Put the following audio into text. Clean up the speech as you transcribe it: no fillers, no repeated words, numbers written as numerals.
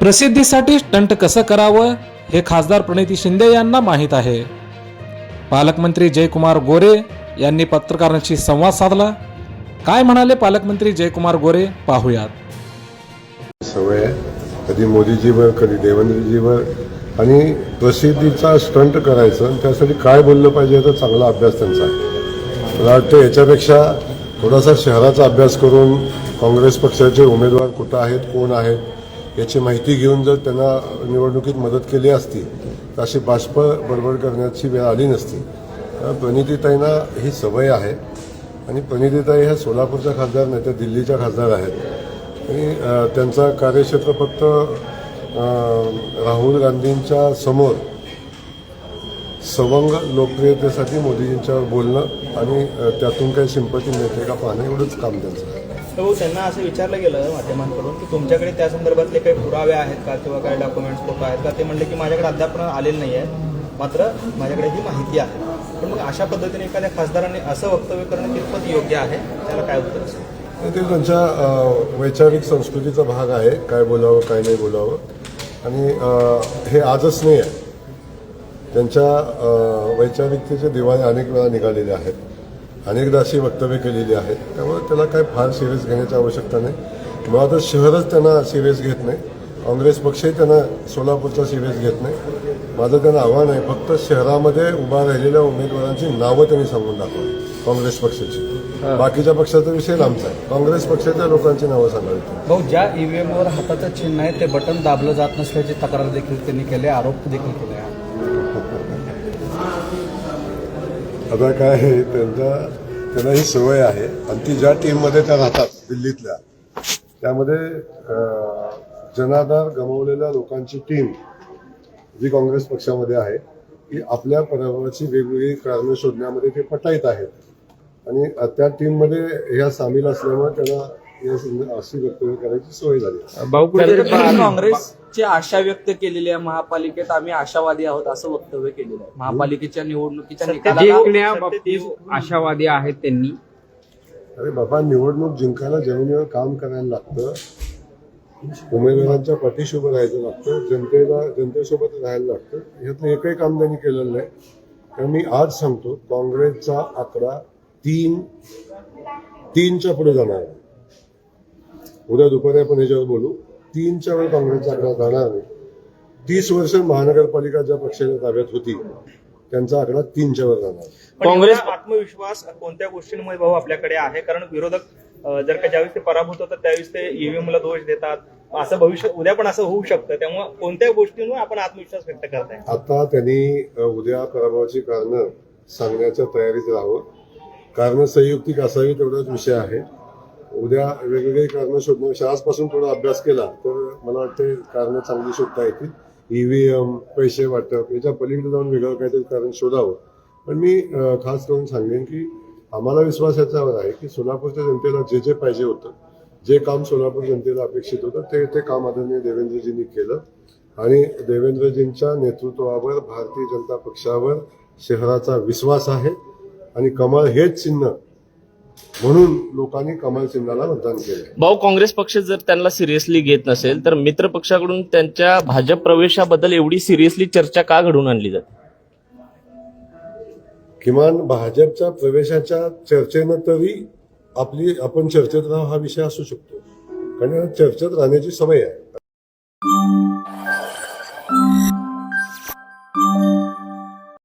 प्रसिद्धीसाठी स्टंट कसं करावं हे खासदार प्रणिती शिंदे यांना माहीत आहे. पालकमंत्री जयकुमार गोरे यांनी पत्रकारांशी संवाद साधला. काय म्हणाले पालकमंत्री जयकुमार गोरे पाहूयात. सवय आहे, कधी मोदीजीवर कधी देवेंद्रजीवर, आणि प्रसिद्धीचा स्टंट करायचं आणि त्यासाठी काय बोललं पाहिजे याचा चांगला अभ्यास त्यांचा आहे. मला वाटतं याच्यापेक्षा थोडासा शहराचा अभ्यास करून काँग्रेस पक्षाचे उमेदवार कुठं आहेत, कोण आहेत याची माहिती घेऊन जर त्यांना निवडणुकीत मदत केली असती तर अशी बाष्प बडबड करण्याची वेळ आली नसती. प्रणितीताईंना ही सवय आहे आणि प्रणितीताई ह्या सोलापूरच्या खासदार नाही, त्या दिल्लीच्या खासदार आहेत आणि त्यांचा कार्यक्षेत्र फक्त राहुल गांधींच्या समोर सवंग लोकप्रियतेसाठी मोदीजींच्यावर बोलणं आणि त्यातून काही सिंपती मिळते का पाहणं एवढंच काम त्यांचं आहे. हो, त्यांना असं विचारलं गेलं माध्यमांकडून की तुमच्याकडे त्या संदर्भातले काही पुरावे आहेत का किंवा काही डॉक्युमेंट्स फोटो आहेत का. ते म्हणले की माझ्याकडे अद्याप आलेले नाही आहे, मात्र माझ्याकडे ही माहिती आहे. पण मग अशा पद्धतीने एखाद्या खासदारांनी असं वक्तव्य करणं कितपत योग्य आहे, त्याला काय उत्तर असेल? ते त्यांच्या वैचारिक संस्कृतीचा भाग आहे, काय बोलावं काय नाही बोलावं. आणि हे आजच नाही आहे, त्यांच्या वैचारिकतेचे दिवाळे अनेक वेळा निघालेले आहेत, अनेकदा अशी वक्तव्य केलेली आहेत. त्यामुळे त्याला काय फार सिरियस घेण्याची आवश्यकता नाही. मला तर शहरच त्यांना सिरियस घेत नाही, काँग्रेस पक्षही त्यांना सोलापूरचा सिरियस घेत नाही. माझं त्यांना आव्हान आहे, फक्त शहरामध्ये उभा राहिलेल्या उमेदवारांची नावं त्यांनी सांगून दाखवावी काँग्रेस पक्षाची. बाकीच्या पक्षाचा विषय लांबचा आहे, काँग्रेस पक्षाच्या लोकांची नावं सांगावी. भाऊ, ज्या ईव्हीएमवर हाताचं चिन्ह आहे ते बटन दाबलं जात नसल्याची तक्रार देखील त्यांनी केली, आरोप देखील केले. आता काय आहे, त्यांना ही सवय आहे आणि ती ज्या टीममध्ये त्या राहतात दिल्लीतल्या, त्यामध्ये जनाधार गमावलेल्या लोकांची टीम जी काँग्रेस पक्षामध्ये आहे ती आपल्या पराभवाची वेगवेगळी कारणं शोधण्यामध्ये ते पटाईत आहेत आणि त्या टीममध्ये ह्या सामील असल्यामुळे त्यांना अशी वक्तव्य करायची सवय झाली. काँग्रेसची आशा व्यक्त केलेली आहे, महापालिकेत आम्ही आशावादी आहोत असं वक्तव्य केलेलं आहे. महापालिकेच्या निवडणुकीच्या जिंकण्याबाबतीत आशावादी आहेत त्यांनी. अरे बाबा, निवडणूक जिंकायला जमिनीवर काम करायला लागतं, उमेदवारांच्या पाठीशी उभं राहायचं लागतं, जनतेसोबत राहायला लागतं. ह्यातलं एकही काम त्यांनी केलेलं नाही. तर मी आज सांगतो, काँग्रेसचा आकडा 3च्या पुढे जाणार आहे. उद्या दुपारी आपण ह्याच्यावर बोलू. 3च्या वर काँग्रेसचा आकडा जाणार नाही. 30 वर्ष महानगरपालिका ज्या पक्षाच्या ताब्यात होती त्यांचा आकडा 3च्या वर जाणार. काँग्रेस आत्मविश्वास कोणत्या गोष्टींमुळे भाऊ आपल्याकडे आहे? कारण विरोधक जर का ज्यावेळेस ते पराभूत होतात त्यावेळेस ते ईव्हीएमला दोष देतात, असं भविष्य उद्या पण असं होऊ शकतं. त्यामुळे कोणत्या गोष्टींवर आपण आत्मविश्वास व्यक्त करताय? आता त्यांनी उद्या पराभवाची कारणं सांगण्याच्या तयारीत राहावं. कारणं संयुक्तिक असावी तेवढाच विषय आहे. उद्या वेगवेगळी कारणं शोधण्याविषयी आजपासून थोडा अभ्यास केला तर मला वाटतं कारणं चांगली शोधता येतील. ईव्हीएम, पैसे वाटप याच्या पलीकडे जाऊन वेगळं काहीतरी कारण शोधावं. पण मी खास करून सांगेन की आम्हाला विश्वास याच्यावर आहे की सोलापूरच्या जनतेला जे जे पाहिजे होतं, जे काम सोलापूर जनतेला अपेक्षित होतं ते काम आदरणीय देवेंद्रजींनी केलं आणि देवेंद्रजींच्या नेतृत्वावर भारतीय जनता पक्षावर शहराचा विश्वास आहे आणि कमळ हेच चिन्ह म्हणून लोकांनी कमळ चिन्हाला मतदान केलं. भाऊ, काँग्रेस पक्ष जर त्यांना सिरियसली घेत नसेल तर मित्र पक्षाकडून त्यांच्या भाजप प्रवेशाबद्दल एवढी सिरियसली चर्चा का घडवून आणली जाते? किमान भाजपच्या प्रवेशाच्या चर्चेनं तरी आपण चर्चेत राहू हा विषय असू शकतो, कारण चर्चेत राहण्याची सवय आहे.